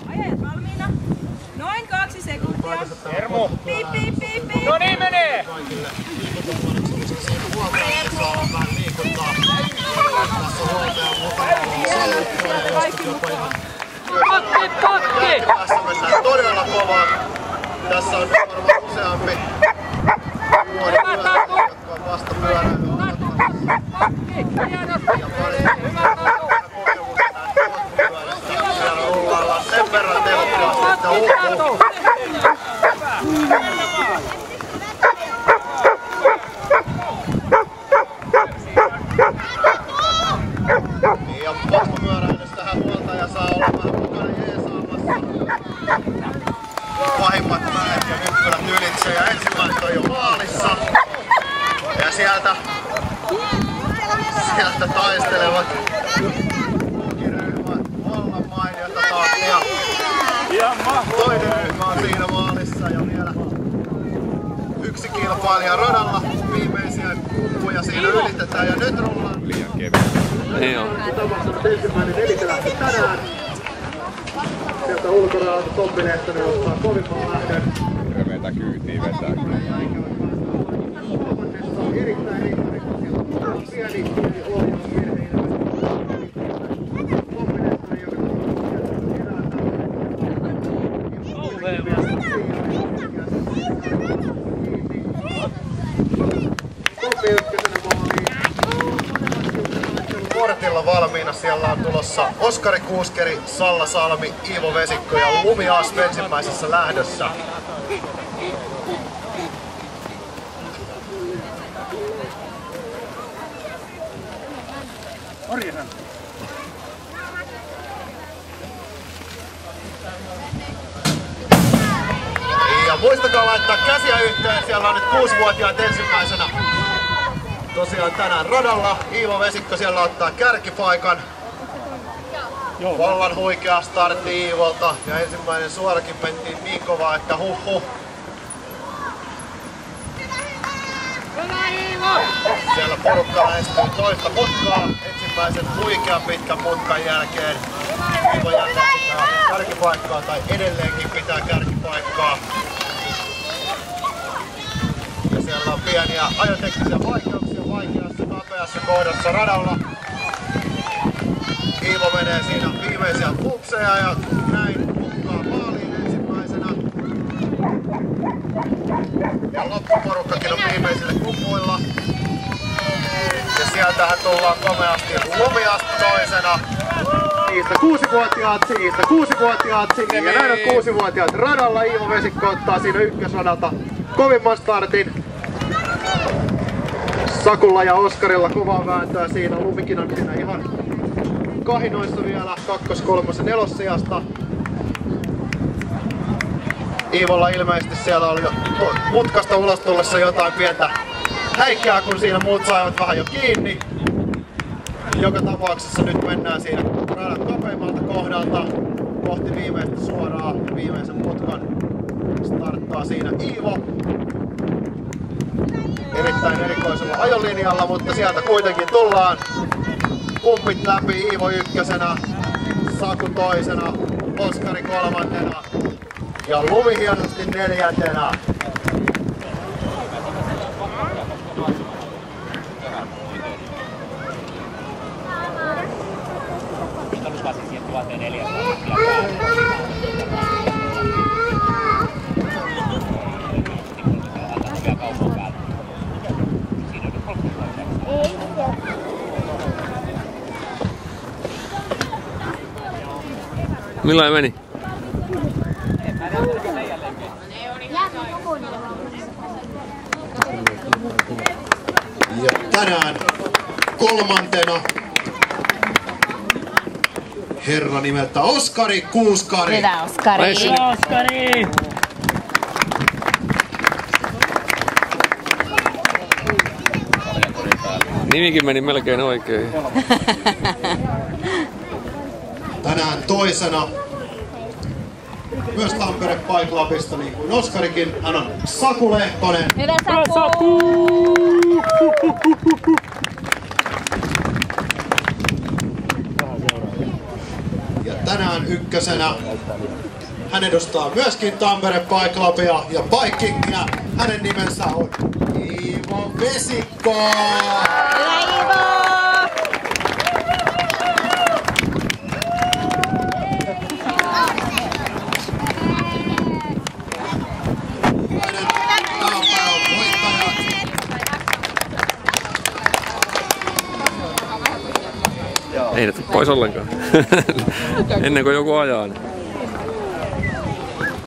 Ajajat valmiina. Noin 2 sekuntia. Hermo! Piip, piip, piip, piip. No niin menee! Pakki! Tässä mennään todella kovaa. Tässä on varmaan useampi nuori pyöräilijä, jotka on vasta pyöräilyä. Ja pari kokemusta näistä siellä rullaillaan sen verran tehokkaasti, että niin ja vappupyöräilystähän huoltaja saa olla vähän mukana jeesaamassa. Pahimmat mäet ja nyppylät ylitse ja ensimmäiset on jo maalissa. Ja sieltä taistelevat ryhmät vallan mainiota tahtia. Toinen ryhmä on siinä maalissa ja vielä yksi kilpailija radalla. Viimeisiä kuppuja siinä ylitetään ja nyt rullaan. Liian kevyt. Joo. Ensimmäinen elite lähti tänään. Sieltä ulkorajalta Tommi Lehtonen ottaa kovimman lähdön. Vetää kyytiin, vetää kyllä. Kolmannessa on erittäin riittävä, kun siellä on pieni ohjausvirhe. Tommi Lehtonen, joka Tommi ykkösenä maaliin. Kortilla valmiina. Siellä on tulossa Oskari Kuuskeri, Salla Salmi, Iivo Vesikko ja Lumi Asp ensimmäisessä lähdössä. Ja muistakaa laittaa käsiä yhteen, siellä on nyt 6-vuotiaat ensimmäisenä. Tosiaan tänään radalla Iivo Vesikko siellä ottaa kärkipaikan. Vallan huikea startti Iivolta ja ensimmäinen suorakin mentiin niin kovaa, että huh. Siellä porukka lähestyy toista mutkaa ensimmäisen huikean pitkän mutkan jälkeen. Iivo jättää pitää kärkipaikkaa tai edelleenkin pitää kärkipaikkaa. Ja siellä on pieniä ajoteknisiä vaikeuksia vaikeassa nopeassa kohdassa radalla. Iivo menee siinä viimeisiä pupseja ja näin hukkaa maaliin ensimmäisenä. Ja loppuporukkakin on viimeisille kupuilla. Ja sieltähän tullaan komeasti Lumi Asp toisena. Niistä 6-vuotiaat sinne ja näin on 6-vuotiaat radalla. Iivo Vesikko ottaa siinä ykkösradalta kovimman startin. Sakulla ja Oskarilla kovaa vääntöä siinä. Lumikin on siinä ihan kahinoissa vielä 2-, 3- ja 4. sijasta. Iivolla ilmeisesti siellä oli jo mutkasta ulos tullessa jotain pientä häikkää, kun siinä muut saivat vähän jo kiinni. Joka tapauksessa nyt mennään siinä radan kapeimmalta kohdalta kohti viimeistä suoraa. Viimeisen mutkan starttaa siinä Iivo. Erittäin erikoisella ajolinjalla, mutta sieltä kuitenkin tullaan. Kumpit läpi, Iivo ykkösenä, Saku toisena, Oskari kolmantena ja Lumi hienosti neljäntenä. Millainen meni? Ja tänään kolmantena herra nimeltä Oskari Kuuskari. Hyvä Oskari. Oskari! Nimikin meni melkein oikein. Tänään toisena myös Tampere Bike Clubista, niin kuin Oskarikin. Hän on Saku Lehtonen. Hyvä Saku! Ja tänään ykkösenä hän edustaa myöskin Tampere Bike Clubia ja Bikingia. Hänen nimensä on Iivo Vesikko! Hyvä Iivo! Ei ne tuu pois ollenkaan. Ennen kuin joku ajaa. Niin.